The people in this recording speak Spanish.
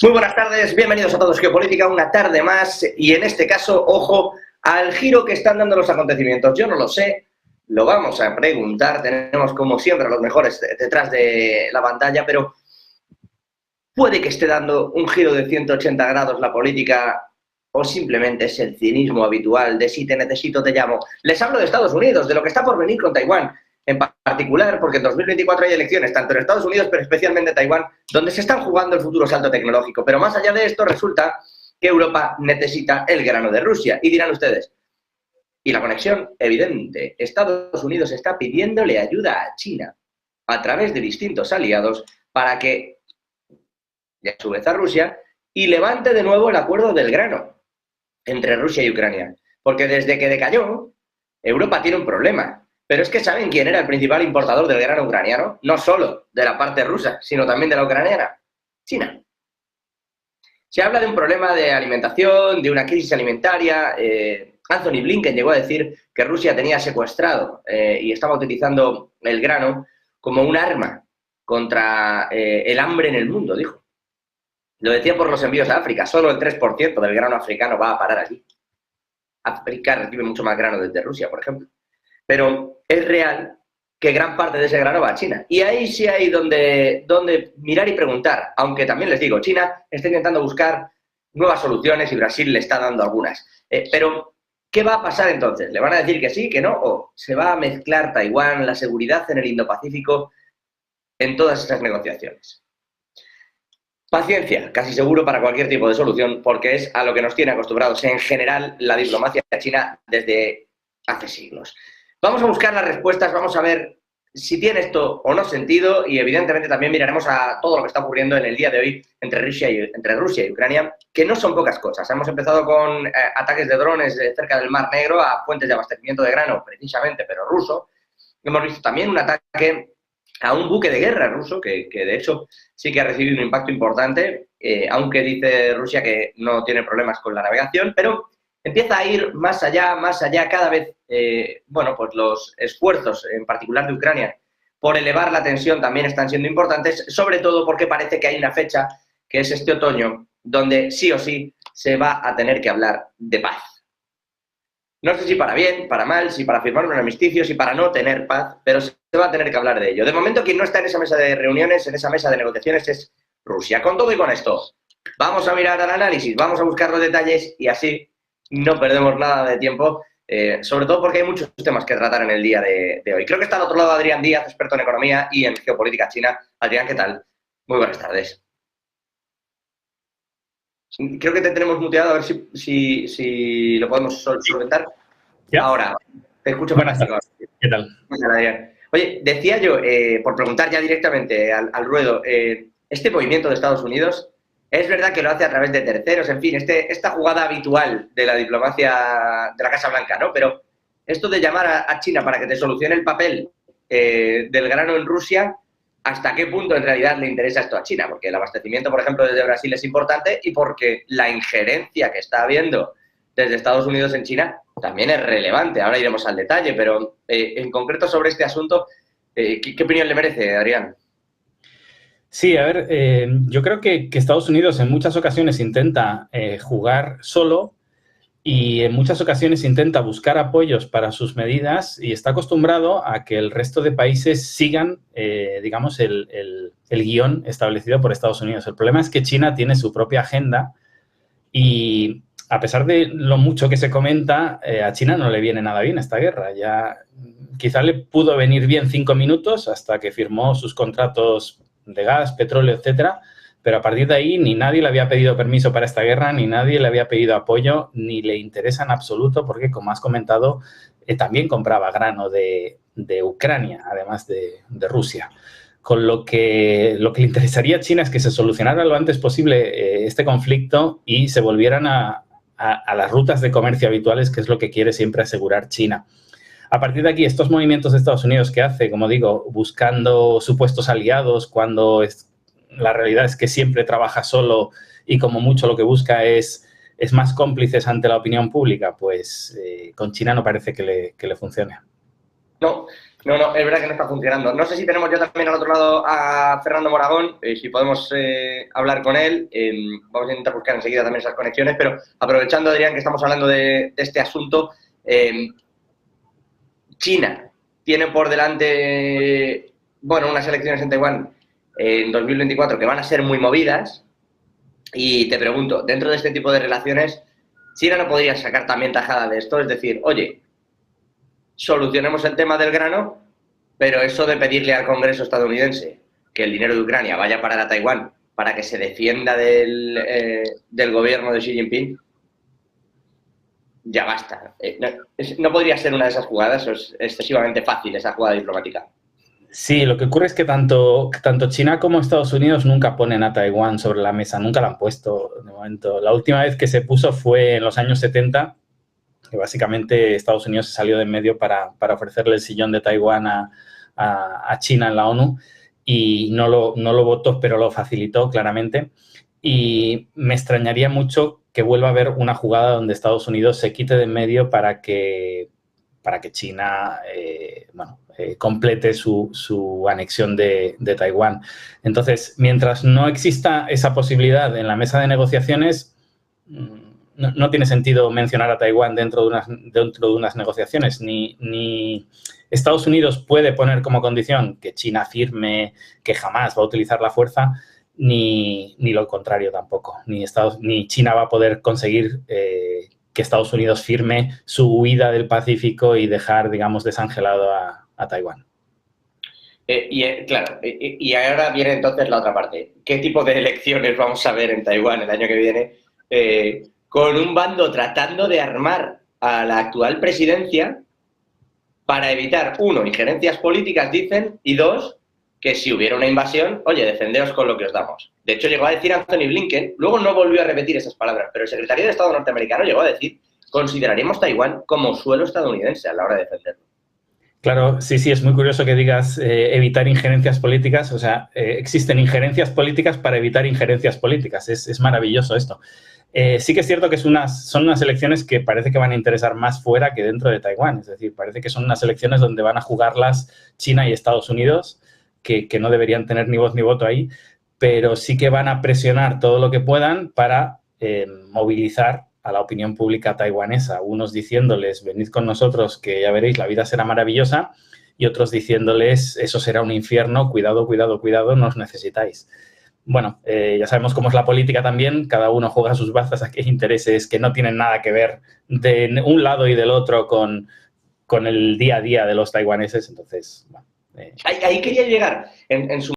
Muy buenas tardes, bienvenidos a todos Geopolítica, una tarde más y en este caso, ojo al giro que están dando los acontecimientos. Yo no lo sé, lo vamos a preguntar, tenemos como siempre a los mejores detrás de la pantalla, pero puede que esté dando un giro de 180 grados la política o simplemente es el cinismo habitual de si te necesito te llamo. Les hablo de Estados Unidos, de lo que está por venir con Taiwán. En particular, porque en 2024 hay elecciones, tanto en Estados Unidos, pero especialmente en Taiwán, donde se están jugando el futuro salto tecnológico. Pero más allá de esto, resulta que Europa necesita el grano de Rusia. Y dirán ustedes, y la conexión evidente, Estados Unidos está pidiéndole ayuda a China a través de distintos aliados para que, y a su vez a Rusia, y levante de nuevo el acuerdo del grano entre Rusia y Ucrania. Porque desde que decayó, Europa tiene un problema. Pero es que ¿saben quién era el principal importador del grano ucraniano? No solo de la parte rusa, sino también de la ucraniana. China. Se habla de un problema de alimentación, de una crisis alimentaria. Anthony Blinken llegó a decir que Rusia tenía secuestrado y estaba utilizando el grano como un arma contra el hambre en el mundo, dijo. Lo decía por los envíos a África. Solo el 3% del grano africano va a parar allí. África recibe mucho más grano desde Rusia, por ejemplo. Pero es real que gran parte de ese grano va a China. Y ahí sí hay donde mirar y preguntar. Aunque también les digo, China está intentando buscar nuevas soluciones y Brasil le está dando algunas. Pero, ¿qué va a pasar entonces? ¿Le van a decir que sí, que no? ¿O se va a mezclar Taiwán, la seguridad en el Indo-Pacífico en todas estas negociaciones? Paciencia, casi seguro para cualquier tipo de solución, porque es a lo que nos tiene acostumbrados en general la diplomacia china desde hace siglos. Vamos a buscar las respuestas, vamos a ver si tiene esto o no sentido y evidentemente también miraremos a todo lo que está ocurriendo en el día de hoy entre Rusia y Ucrania, que no son pocas cosas. Hemos empezado con ataques de drones cerca del Mar Negro a fuentes de abastecimiento de grano, precisamente, pero ruso. Hemos visto también un ataque a un buque de guerra ruso, que de hecho sí que ha recibido un impacto importante, aunque dice Rusia que no tiene problemas con la navegación, pero empieza a ir más allá, cada vez, bueno, pues los esfuerzos, en particular de Ucrania, por elevar la tensión también están siendo importantes, sobre todo porque parece que hay una fecha, que es este otoño, donde sí o sí se va a tener que hablar de paz. No sé si para bien, para mal, si para firmar un armisticio, si para no tener paz, pero se va a tener que hablar de ello. De momento, quien no está en esa mesa de reuniones, en esa mesa de negociaciones, es Rusia. Con todo y con esto, vamos a mirar al análisis, vamos a buscar los detalles y así no perdemos nada de tiempo, sobre todo porque hay muchos temas que tratar en el día de hoy. Creo que está al otro lado Adrián Díaz, experto en economía y en geopolítica china. Adrián, ¿qué tal? Muy buenas tardes. Creo que te tenemos muteado, a ver si lo podemos solventar. ¿Ya? Ahora, te escucho Buenas fantástico. tardes. ¿Qué tal? Muy bien, Adrián. Oye, decía yo, por preguntar ya directamente al ruedo, este movimiento de Estados Unidos, es verdad que lo hace a través de terceros, en fin, esta jugada habitual de la diplomacia de la Casa Blanca, ¿no? Pero esto de llamar a China para que te solucione el papel del grano en Rusia, ¿hasta qué punto en realidad le interesa esto a China? Porque el abastecimiento, por ejemplo, desde Brasil es importante y porque la injerencia que está habiendo desde Estados Unidos en China también es relevante. Ahora iremos al detalle, pero en concreto sobre este asunto, ¿qué opinión le merece, Adrián? Sí, a ver, yo creo que Estados Unidos en muchas ocasiones intenta jugar solo y en muchas ocasiones intenta buscar apoyos para sus medidas y está acostumbrado a que el resto de países sigan, digamos, el guión establecido por Estados Unidos. El problema es que China tiene su propia agenda y a pesar de lo mucho que se comenta, a China no le viene nada bien esta guerra. Ya quizá le pudo venir bien 5 minutos hasta que firmó sus contratos de gas, petróleo, etcétera, pero a partir de ahí ni nadie le había pedido permiso para esta guerra, ni nadie le había pedido apoyo, ni le interesa en absoluto porque, como has comentado, también compraba grano de Ucrania, además de Rusia. Con lo que le interesaría a China es que se solucionara lo antes posible este conflicto y se volvieran a las rutas de comercio habituales, que es lo que quiere siempre asegurar China. A partir de aquí, estos movimientos de Estados Unidos que hace, como digo, buscando supuestos aliados, cuando la realidad es que siempre trabaja solo y como mucho lo que busca es más cómplices ante la opinión pública, pues con China no parece que le funcione. No, No, no, es verdad que no está funcionando. No sé si tenemos ya también al otro lado a Fernando Moragón, si podemos hablar con él. Vamos a intentar buscar enseguida también esas conexiones, pero aprovechando, Adrián, que estamos hablando de este asunto, China tiene por delante, bueno, unas elecciones en Taiwán en 2024 que van a ser muy movidas. Y te pregunto, dentro de este tipo de relaciones, China no podría sacar también tajada de esto, es decir, oye, solucionemos el tema del grano, pero eso de pedirle al Congreso estadounidense que el dinero de Ucrania vaya para a Taiwán para que se defienda del gobierno de Xi Jinping, ya basta. No podría ser una de esas jugadas, o es excesivamente fácil esa jugada diplomática. Sí, lo que ocurre es que tanto China como Estados Unidos nunca ponen a Taiwán sobre la mesa, nunca la han puesto de momento. La última vez que se puso fue en los años 70, que básicamente Estados Unidos se salió de en medio para ofrecerle el sillón de Taiwán a China en la ONU y no lo votó, pero lo facilitó claramente. Y me extrañaría mucho que vuelva a haber una jugada donde Estados Unidos se quite de en medio para que China complete su anexión de Taiwán. Entonces, mientras no exista esa posibilidad en la mesa de negociaciones, no tiene sentido mencionar a Taiwán dentro de unas negociaciones. Ni Estados Unidos puede poner como condición que China firme que jamás va a utilizar la fuerza, ni lo contrario tampoco. Ni China va a poder conseguir que Estados Unidos firme su huida del Pacífico y dejar, digamos, desangelado a Taiwán. Claro, y ahora viene entonces la otra parte. ¿Qué tipo de elecciones vamos a ver en Taiwán el año que viene? Con un bando tratando de armar a la actual presidencia para evitar, uno, injerencias políticas, dicen, y dos, que si hubiera una invasión, oye, defendeos con lo que os damos. De hecho, llegó a decir Anthony Blinken, luego no volvió a repetir esas palabras, pero el secretario de Estado norteamericano llegó a decir, consideraríamos Taiwán como suelo estadounidense a la hora de defenderlo. Claro, sí, es muy curioso que digas evitar injerencias políticas. O sea, existen injerencias políticas para evitar injerencias políticas. Es maravilloso esto. Sí que es cierto que son unas elecciones que parece que van a interesar más fuera que dentro de Taiwán. Es decir, parece que son unas elecciones donde van a jugarlas China y Estados Unidos, que no deberían tener ni voz ni voto ahí, pero sí que van a presionar todo lo que puedan para movilizar a la opinión pública taiwanesa, unos diciéndoles, venid con nosotros que ya veréis, la vida será maravillosa, y otros diciéndoles, eso será un infierno, cuidado, cuidado, cuidado, nos necesitáis. Bueno, ya sabemos cómo es la política también, cada uno juega sus bazas a qué intereses que no tienen nada que ver de un lado y del otro con el día a día de los taiwaneses, entonces, bueno. Ahí quería llegar en su